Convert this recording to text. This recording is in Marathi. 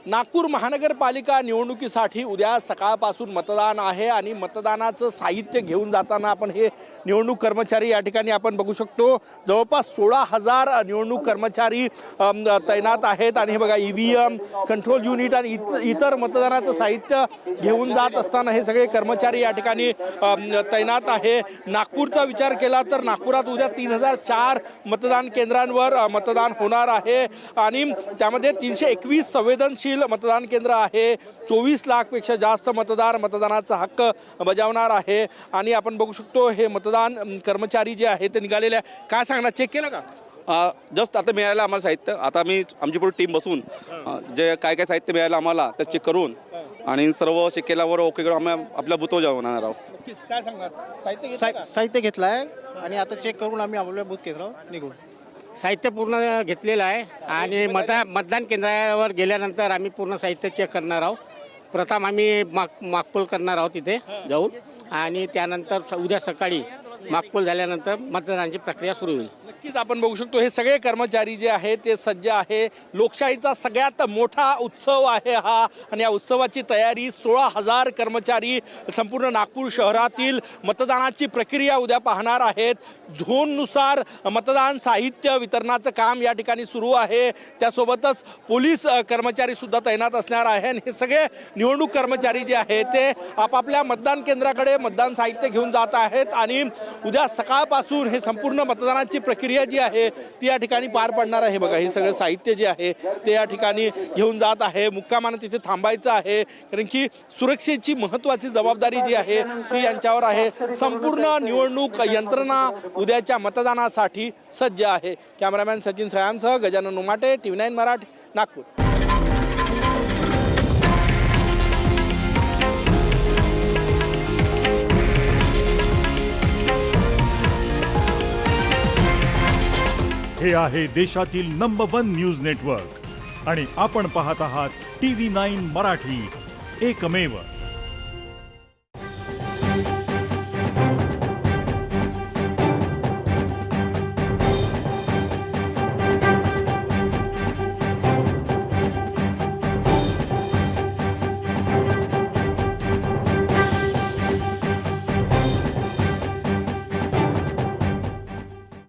नागपूर महानगरपालिका निवडणुकीसाठी उद्या सकाळपासून मतदान आहे आणि मतदानाचं साहित्य घेऊन जाताना आपण हे निवडणूक कर्मचारी या ठिकाणी आपण बघू शकतो। जवळपास 16,000 निवडणूक कर्मचारी तैनात आहेत आणि हे बघा EVM कंट्रोल युनिट आणि इतर मतदानाचं साहित्य घेऊन जात असताना हे सगळे कर्मचारी या ठिकाणी तैनात आहे। नागपूरचा विचार केला तर नागपुरात उद्या 3004 मतदान केंद्रांवर मतदान होणार आहे आणि त्यामध्ये 321 संवेदनशील मतदान केंद्र आहे। 24 लाखपेक्षा जास्त मतदार मतदानाचा हक्क बजावणार आहे आणि आपण बघू शकतो हे मतदान कर्मचारी जे आहे ते निघालेले आहे। काय सांगणार, चेक केलं का? जस्ट आता मिळालं आम्हाला साहित्य। आता आमची पूर्ण टीम बसून जे काय काय साहित्य मिळालं आम्हाला ते चेक करून आणि सर्व चेक केल्यावर ओके करून आम्ही आपल्या बुथवर जाणार आहोत। काय सांगणार, साहित्य घेतलं आहे आणि आता चेक करून आम्ही आपल्या बूथ केंद्रावर निघू। साहित्य पूर्ण घेतलेलं आहे आणि मतदान केंद्रावर गेल्यानंतर आम्ही पूर्ण साहित्य चेक करणार आहोत। प्रथम आम्ही मागपोल करणार आहोत तिथे जाऊन आणि त्यानंतर उद्या सकाळी मागपोल झाल्यानंतर मतदानाची प्रक्रिया सुरू होईल। नक्कीच आपण बघू शकतो हे सगळे कर्मचारी जे आहे ते सज्ज आहे। लोकशाहीचा सगळ्यात मोठा उत्सव आहे हा आणि या उत्सवाची तयारी 16,000 कर्मचारी संपूर्ण नागपूर शहरातील मतदानाची प्रक्रिया उद्या पाहणार आहेत। झोननुसार मतदान साहित्य वितरणाचं काम या ठिकाणी सुरू आहे। त्यासोबतच पोलीस कर्मचारी सुद्धा तैनात असणार आहे आणि हे सगळे निवडणूक कर्मचारी जे आहेत ते आपापल्या मतदान केंद्राकडे मतदान साहित्य घेऊन जात आहेत आणि उद्या सकाळपासून हे संपूर्ण मतदानाची प्रक्रिया जी आहे ती या ठिकाणी पार पडणार आहे। बघा हे सगळं साहित्य जे आहे ते या ठिकाणी घेऊन जात आहे। मुक्कामानं तिथे थांबायचं आहे कारण की सुरक्षेची महत्त्वाची जबाबदारी जी आहे ती यांच्यावर आहे। संपूर्ण निवडणूक यंत्रणा उद्याच्या मतदानासाठी सज्ज आहे। कॅमेरामॅन सचिन सयामसह गजानन उमाटे, TV9 मराठी, नागपूर। हे आहे देशातील नंबर 1 न्यूज नेटवर्क आणि आपण पाहत आहात TV9 मराठी, एकमेव।